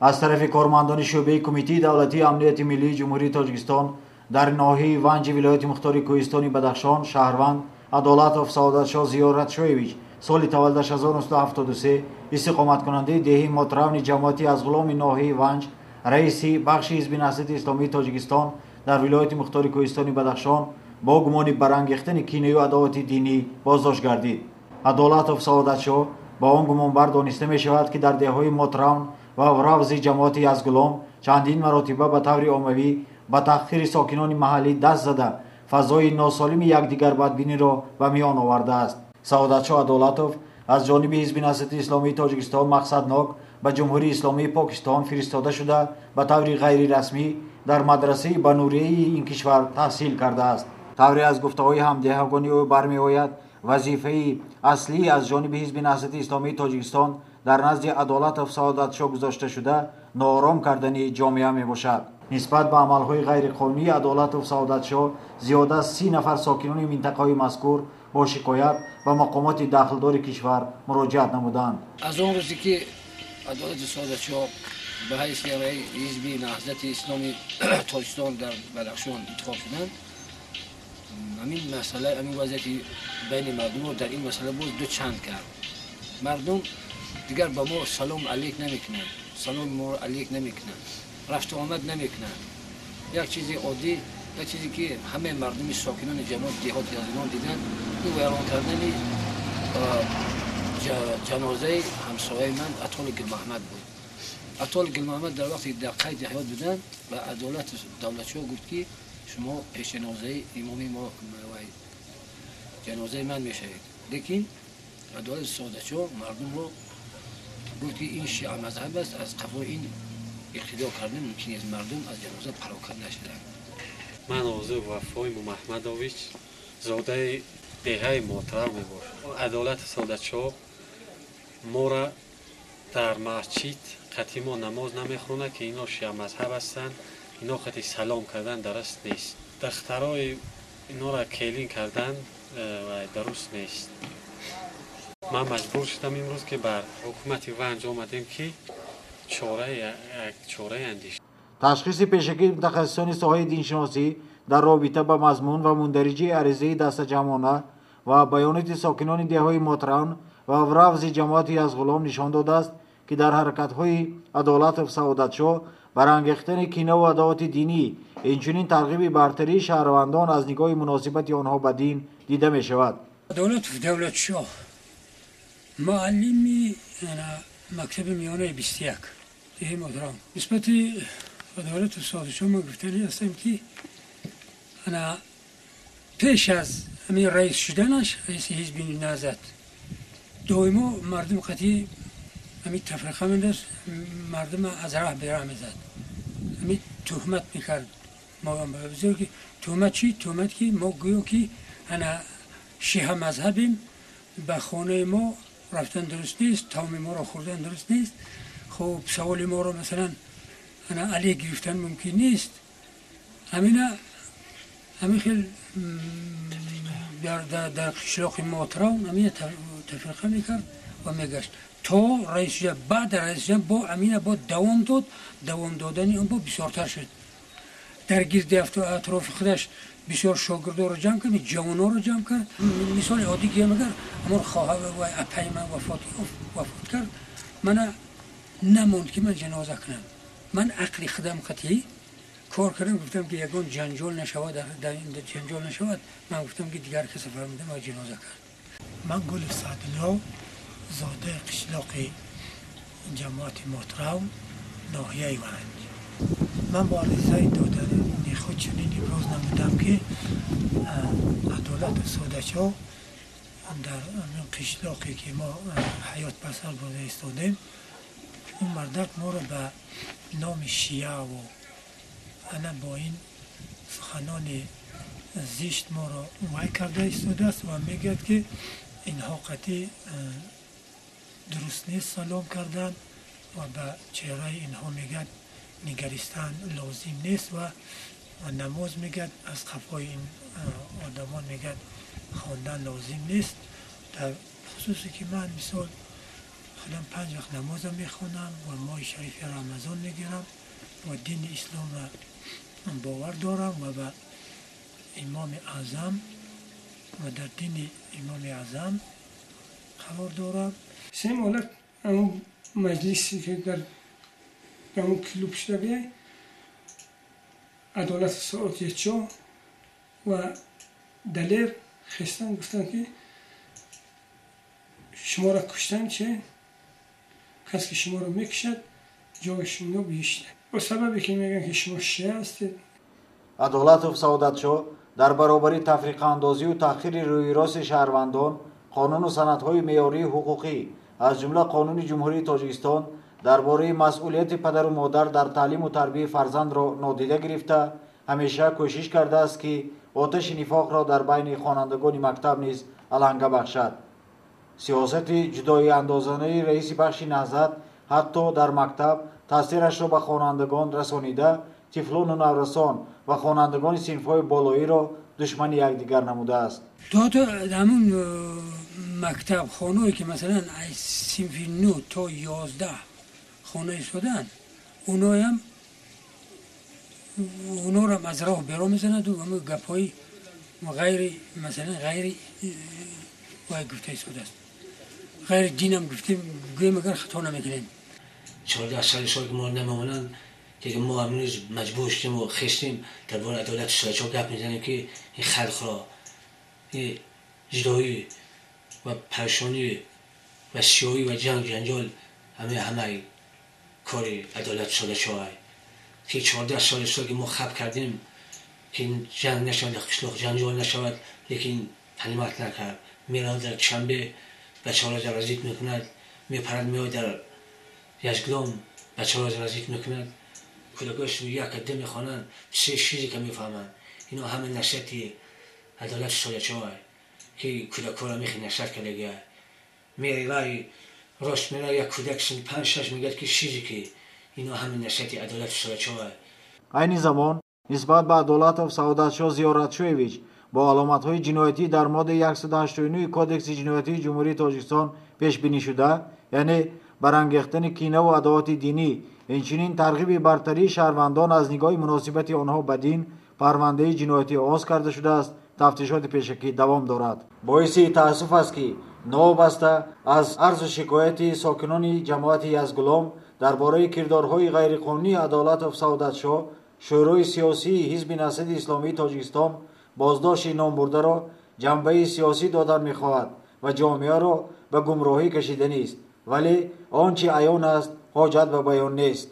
از طرف کارمندان شعبه کمیته دولتی امنیت ملی جمهوری تاجیکستان در ناحیه ونج ولایت مختار کوهستانی بدخشان شهروند عدالتوف سعادتشاه زیا ردشویویچ سال تولدش 1973 استقامت کننده دهی مترون جماعتی از غلام ناحیه ونج رئیس بخش حزب نهضت اسلامی تاجیکستان در ولایت مختار کوهستانی بدخشان با گمان برانگیختن کینه و عداوت دینی بازداشت گردید. عدالتوف سعادتشاه با آن گمان بر دانسته می شود که در دههای مترون و روز جماعتی از غلام چندین مراتبه به طور عمومی به تحقیر ساکنان محلی دست زده فضای ناسالم یکدیگر بدبینی را به میان آورده است. سعادتشاه عدالتوف از جانب حزب نهضت اسلامی تاجیکستان مقصدناک به جمهوری اسلامی پاکستان فرستاده شده به طور غیر رسمی در مدرسه بنوریه این کشور تحصیل کرده است. طوری از گفته‌های همدهگانی او برمی‌آید وظیفه اصلی از جانب حزب نهضت اسلامی تاجیکستان در نزد عدالتوف سعادتشاه گذاشته شده ناآرام کردن جامعه میباشد. نسبت به عملهای غیرقانونی عدالتوف سعادتشاه زیاده از 30 نفر ساکنان منطقه مذکور با شکایت به مقامات داخلدار کشور مراجعت نمودند. از اون روزی که عدالت سعادتشاه به حیث حزب نهضت اسلامی تاجیکستان در بدخشان انتخاب شدند، همین مسئله همین وضعیتی بین مردم رو در این مسئله باز دو چند کرد. مردم دیگر با ما سلام علیک نمیکنند، سلام ما علیک نمیکنند، رفت و آمد نمیکنند. یک چیزی عادی، یک چیزی که همه مردم ساکنان جنوب دیهاتی از ایران دیدن، این ویران کردن جنازه همسایه من عطال گل محمد بود. عطال گل محمد در وقتی در قید حیات بودن و عدالت دولتشاه گفت که شما پیش جنازه امامی ما جنازه من میشوید. لیکن عدالت سعادتشاه مردم رو گفت که این شیعه مذهب است، از قفای این اقتدا کردن ممکن است مردم از جنازه پراکنده نشدند. من عضو وفای محمدویچ زاده دهه مطرب میباشم. عدالت سعادتشاه ما را در مسجد قطعی ما نماز نمیخونه که اینا شیعه مذهب هستند، اینا خطی سلام کردن درست نیست. دخترای اینا را کلین کردن و درست نیست. من مجبور شدم امروز که بر حکومت ونج آمدیم که چاره اندیش. تشخیص پیشگی متخصصان ساحه دینشناسی در رابطه با مضمون و مندرجه عریضه دست جمعانه و بیانات ساکنان دههای مترون و روز جماعتی از غلام نشان داده است که در حرکت‌های عدالتوف سعادتشاه برانگیختن کینه و عداوت دینی اینچنین ترغیب برتری شهروندان از نگاه مناسبت آنها به دین دیده می شود. عدالتوف دولتشاه معلمی مکتب میانه 21 ده مدران نسبت عدالتوف سعادتشاه ما گفتنی هستم که انا پیش از همین رئیس شدنش رئیس حزب نهضت دائما مردم قطعی همین تفرقه می‌داشت، مردم از راه به راه می‌زد، همین تهمت می‌کرد. ما هم بزرگی تهمت چی؟ تهمت که ما گوییم که انا شیعه مذهبیم، به خانه ما رفتن درست نیست، تام ما را خوردن درست نیست. خب سوال ما را مثلا انا علی گرفتن ممکن نیست. همین خیلی در قشلاق ماتران همین تفرقه می‌کرد و میگشت تا رئیس جمهور. بعد رئیس جمهور با امین با دوام دادن اون با بسیارتر شد. در گرد اطراف خودش بسیار شاگردا رو جمع کرد، جوانا رو جمع کرد. مثال عادی که مگر امر خواهر و اپای من وفات کرد، من نموند که من جنازه کنم. من عقل خودم قطعی کار کردم، گفتم که یگان جنجال نشود، در این جنجال نشود. من گفتم که دیگر کسی فرمودم و جنازه کرد. من گل سعدالله زاده قشلاق جماعت مطرون ناحیه ونج. من با عرضه دادن خود چنین ابراز نمودم که عدالت سعادتشاه در قشلاقی که ما حیات بسر بوده ایستادیم، اون مردک ما رو به نام شیعه و انا با این سخنان زشت ما رو وای کرده ایستاده است و میگه که اینها قطعی درست نیست سلام کردن و به چهره اینها میگه نگریستن لازم نیست و نماز میگه از خفای این آدمان میگه خواندن لازم نیست. در خصوصی که من مثال تقریبا 5 وقت نماز میخونم و ماه شریف رمضان میگیرم و دین اسلام را باور دارم و به امام اعظم و در دین امام اعظم قرار دارم. سه مالک اون مجلسی که در اون کلوب شده بیای عدالت ساعت چا و دلیر خستن گفتن که شما را کشتن چه؟ کسی که شما را میکشد جای شما بیشتر با سببی که میگن که شما شیعه هستید. عدالتов саодатшо дар баробари тафриқаандозию таъхири рӯйрост шаҳрвандон қонуну санадҳои меъёрии ҳуқуқӣ аз ҷумла қонуни ҷумҳурии тоҷикистон дар бораи масъулияти падару модар дар таълиму тарбияи фарзандро нодида гирифта ҳамеша кӯшиш кардааст ки оташи нифоқро дар байни хонандагони мактаб низ аланга бахшад. сиёсати ҷудоиандозанаи раиси бахши наҳзат ҳатто дар мактаб таъсирашро ба хонандагон расонида тифлону наврасон ва хонандагони синфҳои болоиро душмани якдигар намудааст. تو همون مکتب خانه‌ای که مثلا از صنف 9 تا 11 خانه شدن اونا رو از راه بیرون میزنند و همون گپ‌های غیر مثلا غیر وای گفته شده است غیر دینم گفتیم گویم اگر خطا نمیکنیم 14 سال که ما نمیمونن دیگه ما امروز مجبور شدیم و خستیم در باره عدالت ساچا گپ میزنیم که این خلق را این جدایی و پریشانی و سیاهی و جنجال همه کاری عدالت ساچا که 14 سال که ما خب کردیم که جنگ نشود قشلاق جنجال نشود لیکن حلیمت نکرد میراد در چنبه بچه ها را جرازیت میکند میپرد میاد در یزگلام بچه ها را جرازیت میکند کودکاش یک عده میخوانند سه چیزی که میفهمند اینا همه نشأتی عدالت ساچا که کودکا را میخی نشأت کردگی میره رای راست میره یک کودک سن 5-6 میگه که چیزی که اینا همه نشأتی عدالت ساچا айни замон нисбат ба Адолатов Саодатшо Зиёратшоевич бо аломатҳои ҷиноятӣ дар моддаи 189 кодекси ҷиноятии ҷумҳурии Тоҷикистон пешбинӣ шуда, яъне барангехтани кинаву адовати динӣ, инчунин тарғиби бартарии шаҳрвандон аз нигоҳи муносибати онҳо ба дин парвандаи ҷиноятӣ оғоз карда шудааст. тафтишоти пешакӣ давом дорад. боиси таассуф аст ки новобаста аз арзу шикояти сокинони ҷамоати Язгулом дар бораи кирдорҳои ғайриқонунии Адолатов Саодатшо шӯрои сиёсии ҳизби насади исломии Тоҷикистон боздошти номбурдаро ҷанбаи сиёсӣ додан мехоҳад ва ҷомеаро ба гумроҳӣ кашиданист, вале он чи аён аст ҳоҷат ба баён нест.